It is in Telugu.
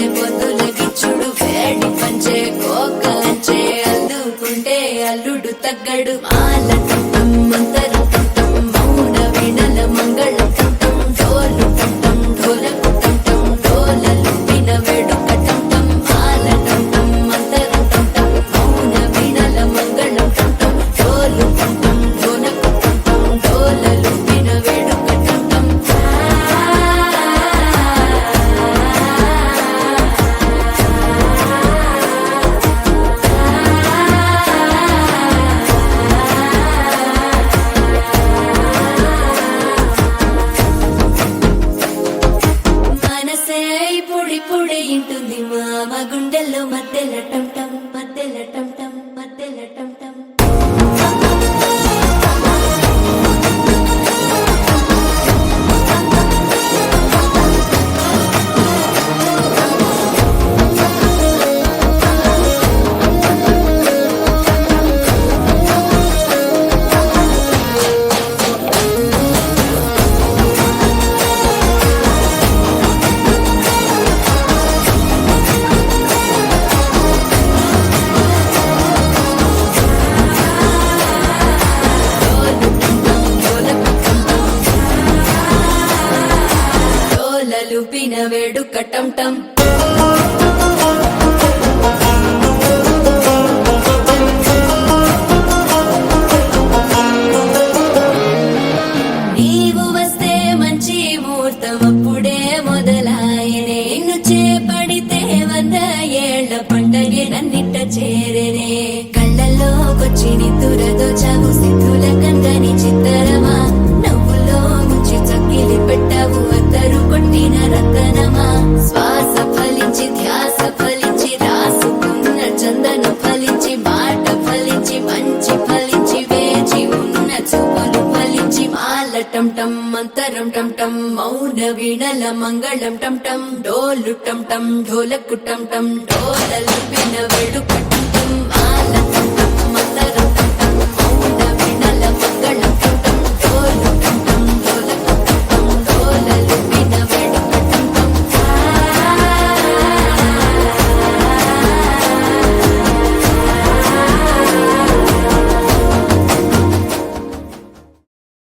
పల్లె పొద్దుల గిచ్చుడు వేడి పంచే కోకంచే అల్లుకుంటే అల్లుడు తగ్గడు మాల టంటం మంతరు టంటం మౌన వీణల మంగళ టంటం డోలు టంటం ఢోలకు టంటం డోలలు విన వేడుక టంటం మాల టంటం మంతరు టంటం మౌన వీణల మంగళ టంటం డోలు టంటం ఢోలకు టంటం డోలలు విన వేడుక టంటం మనసే ఇప్పుడిప్పుడే ఇంటుంది మామ గుండెల్లో మధ్యల టంటం మధ్యల టంటం మధ్యల టంటం డోలలుపిన వేడుక టంటం నీవు వస్తే మంచి ముహూర్తం అప్పుడే మొదలాయనే నిన్ను చేపడితే 100 ఏళ్ల పండగే నన్నిట్ట చేరేనే కళ్ళల్లోకొచ్చి నిద్దురదోచావు సిద్ధుల కందని చిత్తరమా నవ్వులో ముంచి చక్కిలి పెట్టావు అద్దరు కొట్టిన రతనమా శ్వాస ఫలించి ధ్యాస ఫలించి రాసుకున్న చందను ఫలించి మాట ఫలించి మంచి ఫలించి వేచి ఉన్న చూపులు ఫలించి మాల టంటం మంతరం టంటం మౌన వీణల మంగళం టంటం డోలు టంటం ఢోలకు టంటం డోలలు విన వేడుక